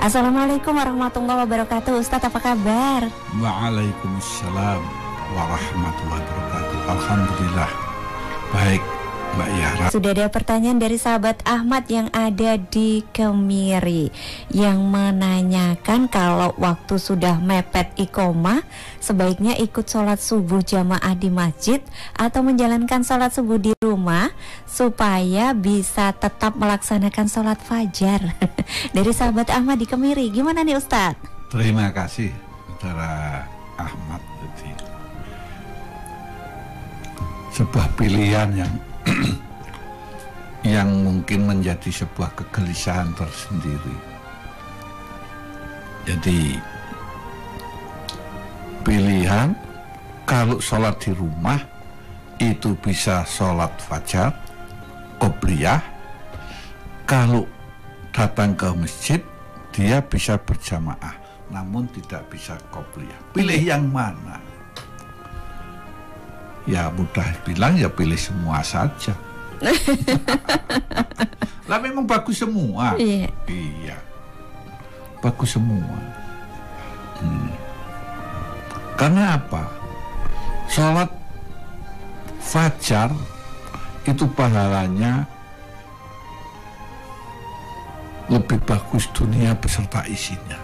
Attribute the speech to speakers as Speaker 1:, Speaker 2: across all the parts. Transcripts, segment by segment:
Speaker 1: Assalamualaikum warahmatullahi wabarakatuh. Ustadz, apa kabar?
Speaker 2: Waalaikumsalam warahmatullahi wabarakatuh. Alhamdulillah baik, Mbak Yara.
Speaker 1: Sudah ada pertanyaan dari sahabat Ahmad yang ada di Kemiri, yang menanyakan kalau waktu sudah mepet iqomah sebaiknya ikut sholat subuh jamaah di masjid atau menjalankan sholat subuh di rumah supaya bisa tetap melaksanakan sholat fajar. Dari sahabat Ahmad di Kemiri, gimana nih Ustadz?
Speaker 2: Terima kasih saudara Ahmad. Sebuah pilihan yang mungkin menjadi sebuah kegelisahan tersendiri. Jadi pilihan kalau sholat di rumah itu bisa sholat fajar, qobliyah. Kalau datang ke masjid dia bisa berjamaah, namun tidak bisa qobliyah. Pilih yang mana? Ya mudah bilang ya pilih semua saja. Lah memang bagus semua. Iya, bagus semua. Karena apa? Sholat fajar itu pahalanya lebih bagus dunia beserta isinya.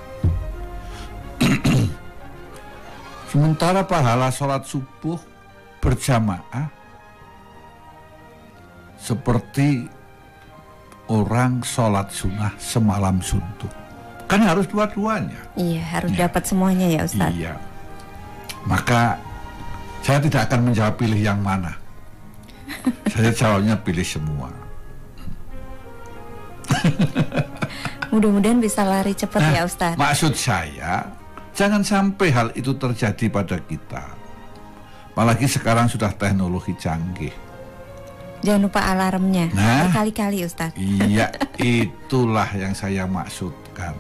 Speaker 2: Sementara pahala sholat subuh berjamaah seperti orang sholat sunnah semalam suntuk. Kan harus dua-duanya.
Speaker 1: Iya, harus dapat semuanya ya Ustadz.
Speaker 2: Iya. Maka saya tidak akan menjawab pilih yang mana. Saya jawabnya pilih semua.
Speaker 1: Mudah-mudahan bisa lari cepat ya Ustadz.
Speaker 2: Maksud saya, jangan sampai hal itu terjadi pada kita. Apalagi sekarang sudah teknologi canggih.
Speaker 1: Jangan lupa alarmnya.
Speaker 2: Nah,
Speaker 1: berkali-kali Ustadz.
Speaker 2: Iya, itulah yang saya maksudkan.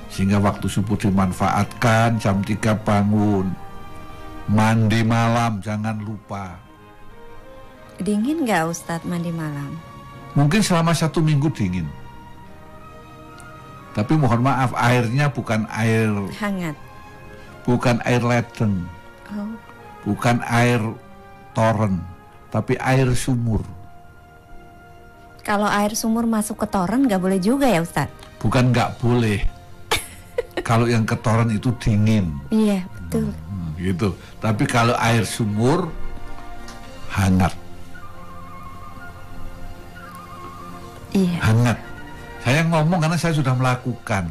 Speaker 2: Sehingga waktu subuh dimanfaatkan, jam 3 bangun. Mandi malam, jangan lupa.
Speaker 1: Dingin nggak Ustadz mandi malam?
Speaker 2: Mungkin selama 1 minggu dingin. Tapi mohon maaf, airnya bukan air
Speaker 1: hangat.
Speaker 2: Bukan air ledeng.
Speaker 1: Oh.
Speaker 2: Bukan air toren, tapi air sumur.
Speaker 1: Kalau air sumur masuk ke toren nggak boleh juga ya Ustadz?
Speaker 2: Bukan nggak boleh. Kalau yang ke toren itu dingin.
Speaker 1: Iya betul.
Speaker 2: Gitu. Tapi kalau air sumur hangat.
Speaker 1: Iya.
Speaker 2: Hangat. Saya ngomong karena saya sudah melakukan.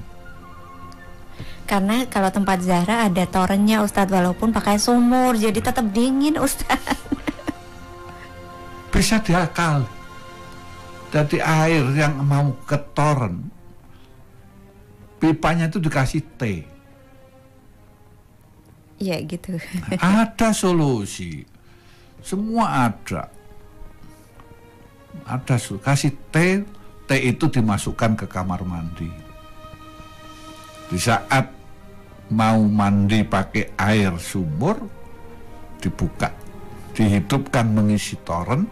Speaker 1: Karena kalau tempat Zahra ada torennya Ustadz, walaupun pakai sumur, jadi tetap dingin Ustadz.
Speaker 2: Bisa diakal. Jadi air yang mau ke toren, pipanya itu dikasih teh.
Speaker 1: Iya gitu.
Speaker 2: Ada solusi. Semua ada. Kasih teh itu dimasukkan ke kamar mandi. Di saat mau mandi pakai air sumur, dibuka, dihidupkan mengisi toren,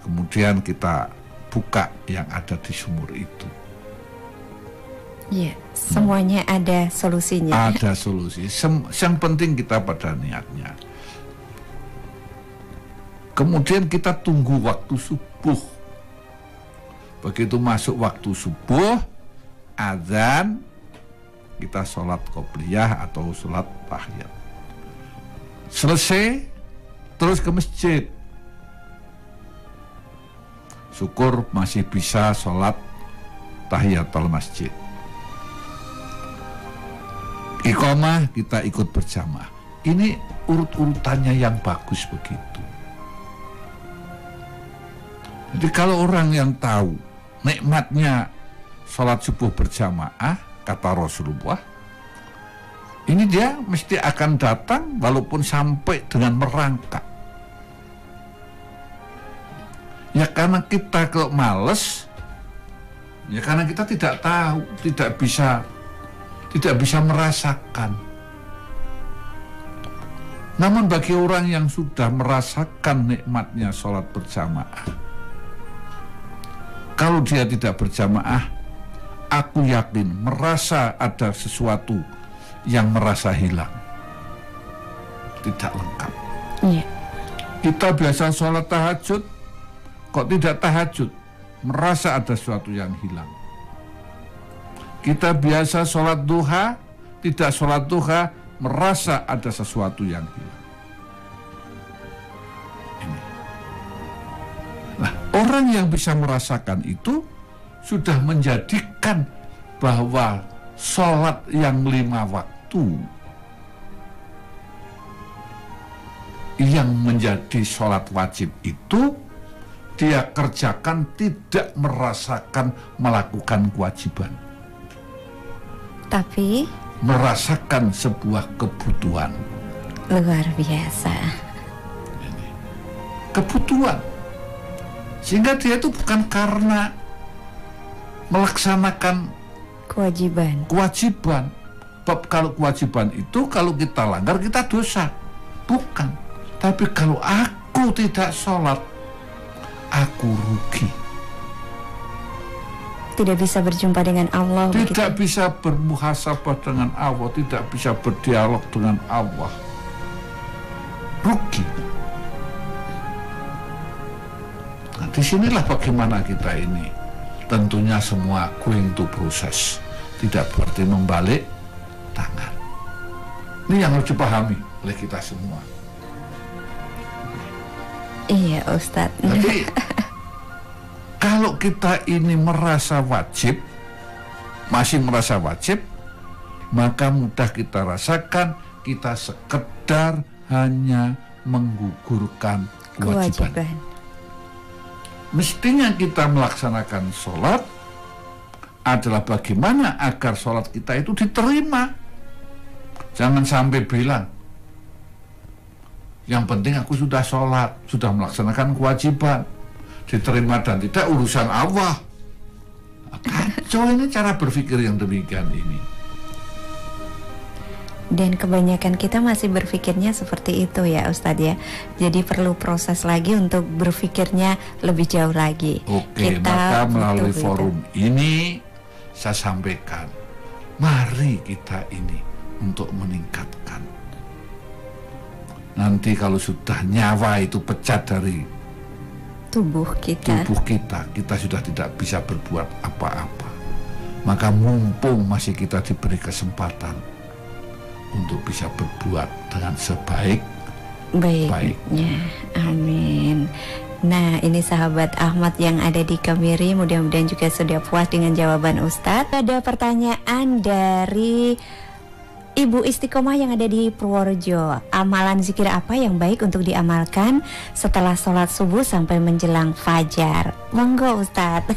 Speaker 2: kemudian kita buka yang ada di sumur itu.
Speaker 1: Iya, semuanya ada solusinya.
Speaker 2: Ada solusi. Yang penting kita pada niatnya. Kemudian kita tunggu waktu subuh. Begitu masuk waktu subuh, azan, kita sholat qobliyah atau sholat tahiyat. Selesai, terus ke masjid. Syukur masih bisa sholat tahiyatul masjid. Iqomah kita ikut berjamaah. Ini urut-urutannya yang bagus begitu. Jadi kalau orang yang tahu nikmatnya sholat subuh berjamaah, kata Rasulullah, ini dia mesti akan datang walaupun sampai dengan merangkak. Ya karena kita kalau males, ya karena kita tidak tahu, tidak bisa merasakan. Namun bagi orang yang sudah merasakan nikmatnya sholat berjamaah, kalau dia tidak berjamaah, aku yakin merasa ada sesuatu yang merasa hilang, tidak lengkap.
Speaker 1: Iya.
Speaker 2: Kita biasa sholat tahajud, kok tidak tahajud, merasa ada sesuatu yang hilang. Kita biasa sholat duha, tidak sholat duha, merasa ada sesuatu yang hilang. Ini. Nah, orang yang bisa merasakan itu sudah menjadikan bahwa sholat yang 5 waktu yang menjadi sholat wajib itu dia kerjakan tidak merasakan melakukan kewajiban,
Speaker 1: Tapi
Speaker 2: merasakan sebuah kebutuhan.
Speaker 1: luar biasa.
Speaker 2: Kebutuhan. Sehingga dia itu bukan karena melaksanakan kewajiban. Bab kalau kewajiban itu kalau kita langgar kita dosa. Bukan. Tapi kalau aku tidak sholat, aku rugi.
Speaker 1: Tidak bisa berjumpa dengan Allah.
Speaker 2: Tidak
Speaker 1: begitu?
Speaker 2: bisa bermuhasabah dengan Allah, tidak bisa berdialog dengan Allah. Rugi. Nah, disinilah bagaimana kita ini. Tentunya semua going to proses. Tidak berarti membalik tangan. Ini yang harus dipahami oleh kita semua.
Speaker 1: Iya, Ustadz.
Speaker 2: Jadi kalau kita ini merasa wajib, masih merasa wajib, maka mudah kita rasakan kita sekedar hanya menggugurkan kewajiban. Mestinya kita melaksanakan sholat adalah bagaimana agar sholat kita itu diterima. Jangan sampai bilang, yang penting aku sudah sholat, sudah melaksanakan kewajiban, diterima dan tidak urusan Allah. Kacau ini cara berpikir yang demikian ini.
Speaker 1: Dan kebanyakan kita masih berpikirnya seperti itu ya Ustadz ya. Jadi perlu proses lagi untuk berpikirnya lebih jauh lagi.
Speaker 2: Oke, maka melalui forum ini saya sampaikan, mari kita ini untuk meningkatkan. Nanti kalau sudah nyawa itu pecah dari
Speaker 1: tubuh kita,
Speaker 2: kita sudah tidak bisa berbuat apa-apa. Maka mumpung masih kita diberi kesempatan untuk bisa berbuat dengan sebaik-baiknya.
Speaker 1: Amin. Nah, ini sahabat Ahmad yang ada di Kemiri, mudah-mudahan juga sudah puas dengan jawaban Ustadz. Ada pertanyaan dari Ibu Istiqomah yang ada di Purworejo. Amalan zikir apa yang baik untuk diamalkan setelah sholat subuh sampai menjelang fajar? Monggo Ustadz.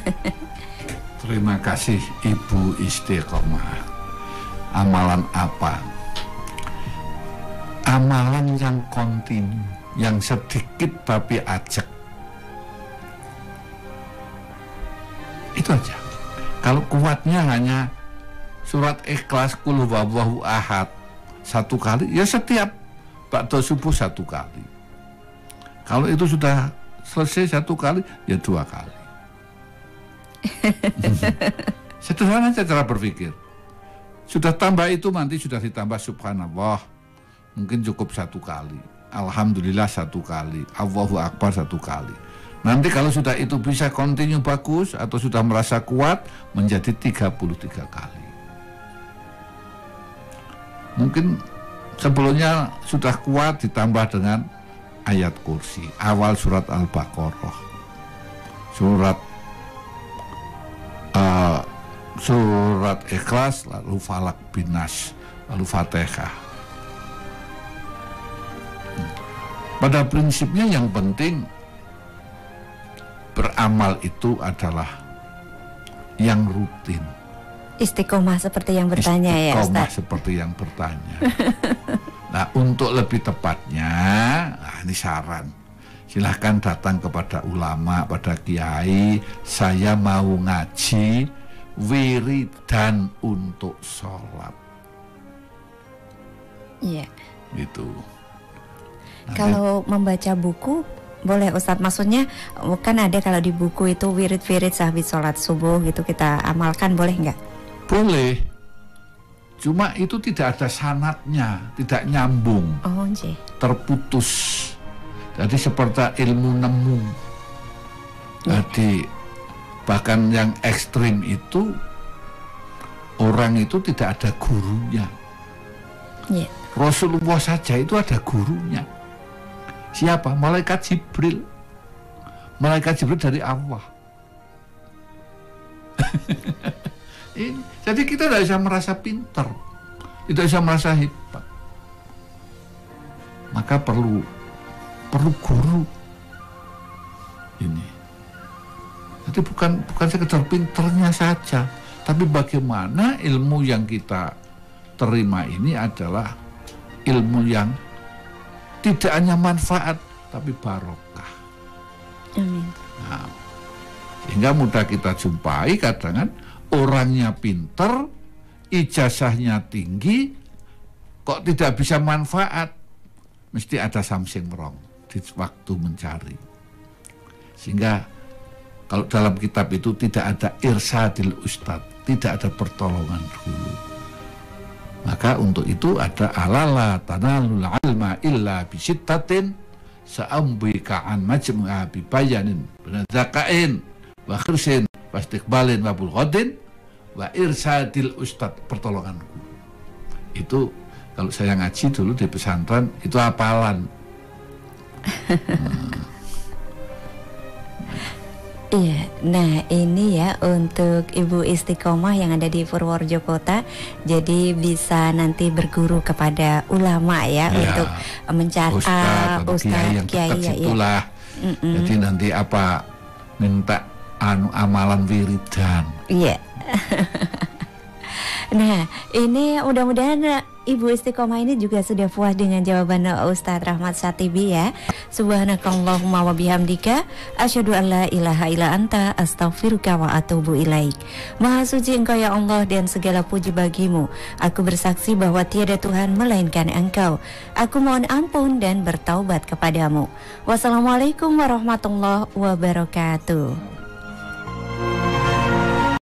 Speaker 2: Terima kasih Ibu Istiqomah. Amalan apa? Amalan yang kontinu, yang sedikit tapi ajak. Itu aja. Kalau kuatnya hanya surat Ikhlas, Qul huwallahu ahad 1 kali, ya setiap ba'da subuh 1 kali. Kalau itu sudah selesai 1 kali, ya 2 kali. Sederhana saja cara berpikir. Sudah tambah itu nanti sudah ditambah subhanallah, mungkin cukup 1 kali, alhamdulillah 1 kali, Allahu Akbar 1 kali. Nanti kalau sudah itu bisa continue bagus atau sudah merasa kuat menjadi 33 kali. Mungkin sebelumnya sudah kuat ditambah dengan ayat kursi, awal surat Al-Baqarah, surat Ikhlas, lalu Falak bin Nas, lalu Fatihah. Pada prinsipnya yang penting beramal itu adalah yang rutin.
Speaker 1: Istiqomah seperti yang bertanya ya Ustaz.
Speaker 2: Istiqomah seperti yang bertanya. Nah, untuk lebih tepatnya, ini saran. Silahkan datang kepada ulama, pada kiai. Saya mau ngaji wiridan untuk sholat.
Speaker 1: Iya.
Speaker 2: Gitu.
Speaker 1: Kalau membaca buku Boleh Ustadz, maksudnya kan ada kalau di buku itu wirid-wirid sahbit sholat subuh gitu kita amalkan, boleh nggak?
Speaker 2: Boleh. Cuma itu tidak ada sanatnya, tidak nyambung.
Speaker 1: Oh, nggih.
Speaker 2: Terputus. Jadi seperti ilmu nemu. Jadi bahkan yang ekstrim itu orang itu tidak ada gurunya.
Speaker 1: Yeah.
Speaker 2: Rasulullah saja itu ada gurunya. Siapa? Malaikat Jibril. Malaikat Jibril dari Allah. Jadi kita tidak bisa merasa pintar, tidak bisa merasa hebat. Maka perlu guru. Ini. Jadi bukan sekedar pinternya saja, tapi bagaimana ilmu yang kita terima ini adalah ilmu yang tidak hanya manfaat tapi barokah.
Speaker 1: Amin.
Speaker 2: Nah, sehingga mudah kita jumpai kadang orangnya pinter, ijazahnya tinggi, kok tidak bisa manfaat, mesti ada something wrong di waktu mencari. Sehingga kalau dalam kitab itu tidak ada irsadil ustad, tidak ada pertolongan guru. Maka untuk itu ada alala tanalul ilma illa bisittatin sa'ambika an majmu'a bibayanin binadzakain wa khirsin wa istiqbalin wa bulghadin wa irsadil ustad, pertolongan guru. Itu kalau saya ngaji dulu di pesantren itu hafalan.
Speaker 1: Iya, nah ini ya untuk Ibu Istiqomah yang ada di Purworejo Kota, jadi bisa nanti berguru kepada ulama ya, untuk mencatat
Speaker 2: ustadz, kiai yang itulah. Jadi nanti apa minta amalan wiridan.
Speaker 1: Iya. Nah, ini mudah-mudahan Ibu Istiqomah ini juga sudah puas dengan jawaban Ustadz Rahmat Shatibi ya. Subhanakallahumma wa bihamdika asyhadu an la ilaha illa anta astaghfiruka wa atubu ilaik. Maha suci Engkau ya Allah dan segala puji bagimu. Aku bersaksi bahwa tiada Tuhan melainkan Engkau. Aku mohon ampun dan bertaubat kepadamu. Wassalamualaikum warahmatullahi wabarakatuh.